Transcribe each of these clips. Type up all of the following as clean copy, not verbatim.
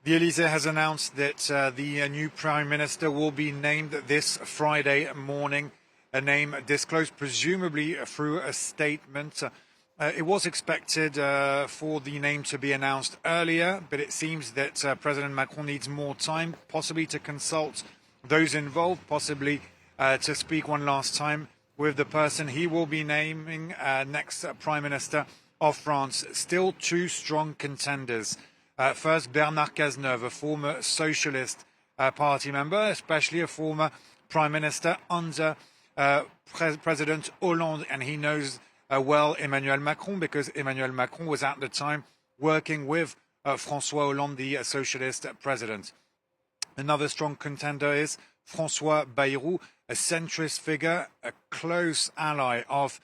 The Elysée has announced that the new Prime Minister will be named this Friday morning, a name disclosed presumably through a statement. It was expected for the name to be announced earlier, but it seems that President Macron needs more time, possibly to consult those involved, possibly to speak one last time with the person he will be naming next Prime Minister of France. Still two strong contenders. First, Bernard Cazeneuve, a former Socialist Party member, especially a former Prime Minister under President Hollande, and he knows well Emmanuel Macron because Emmanuel Macron was at the time working with François Hollande, the Socialist President. Another strong contender is François Bayrou, a centrist figure, a close ally of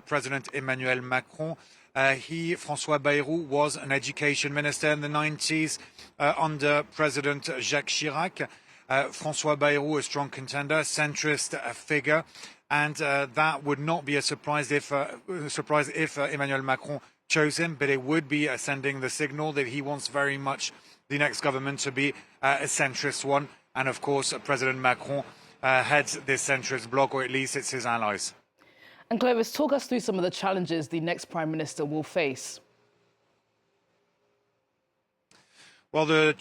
President Emmanuel Macron. François Bayrou, was an education minister in the 90s under President Jacques Chirac. François Bayrou, a strong contender, centrist figure, and that would not be a surprise if Emmanuel Macron chose him, but it would be sending the signal that he wants very much the next government to be a centrist one. And of course, President Macron heads this centrist bloc, or at least it's his allies. And Clovis, talk us through some of the challenges the next Prime Minister will face. Well, the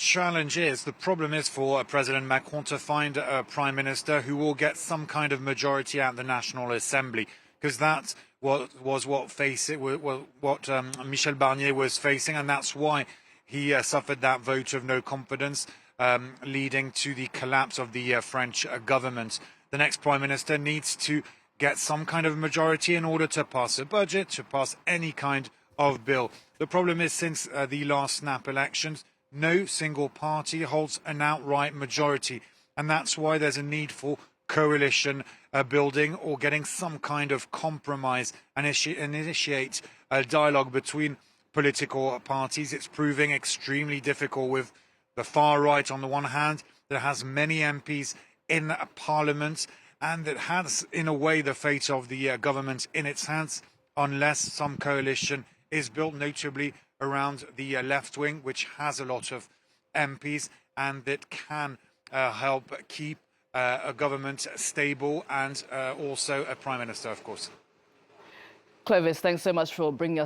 problem is for President Macron to find a Prime Minister who will get some kind of majority at the National Assembly, because that's what Michel Barnier was facing, and that's why he suffered that vote of no confidence, leading to the collapse of the French government. The next Prime Minister needs to get some kind of majority in order to pass a budget, to pass any kind of bill. The problem is, since the last snap elections, no single party holds an outright majority, and that's why there's a need for coalition building or getting some kind of compromise and initiate a dialogue between political parties. It's proving extremely difficult with the far right on the one hand, that has many MPs in Parliament, and that has, in a way, the fate of the government in its hands, unless some coalition is built, notably around the left wing, which has a lot of MPs, and that can help keep a government stable and also a Prime Minister, of course. Clovis, thanks so much for bringing us